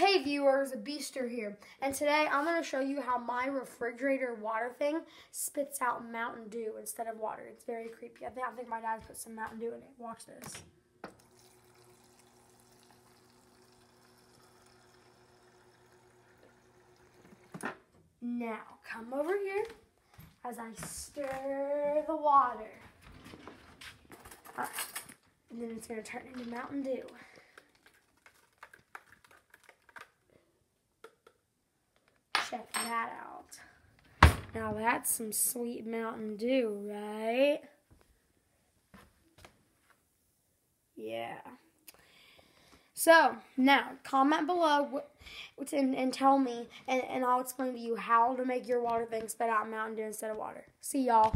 Hey viewers, Beaster here, and today I'm going to show you how my refrigerator water thing spits out Mountain Dew instead of water. It's very creepy. I think my dad put some Mountain Dew in it. Watch this. Now, come over here as I stir the water. And then it's going to turn into Mountain Dew. Check that out. Now that's some sweet Mountain Dew, right? Yeah. So, now, comment below and tell me, and I'll explain to you how to make your water thing spit out Mountain Dew instead of water. See y'all.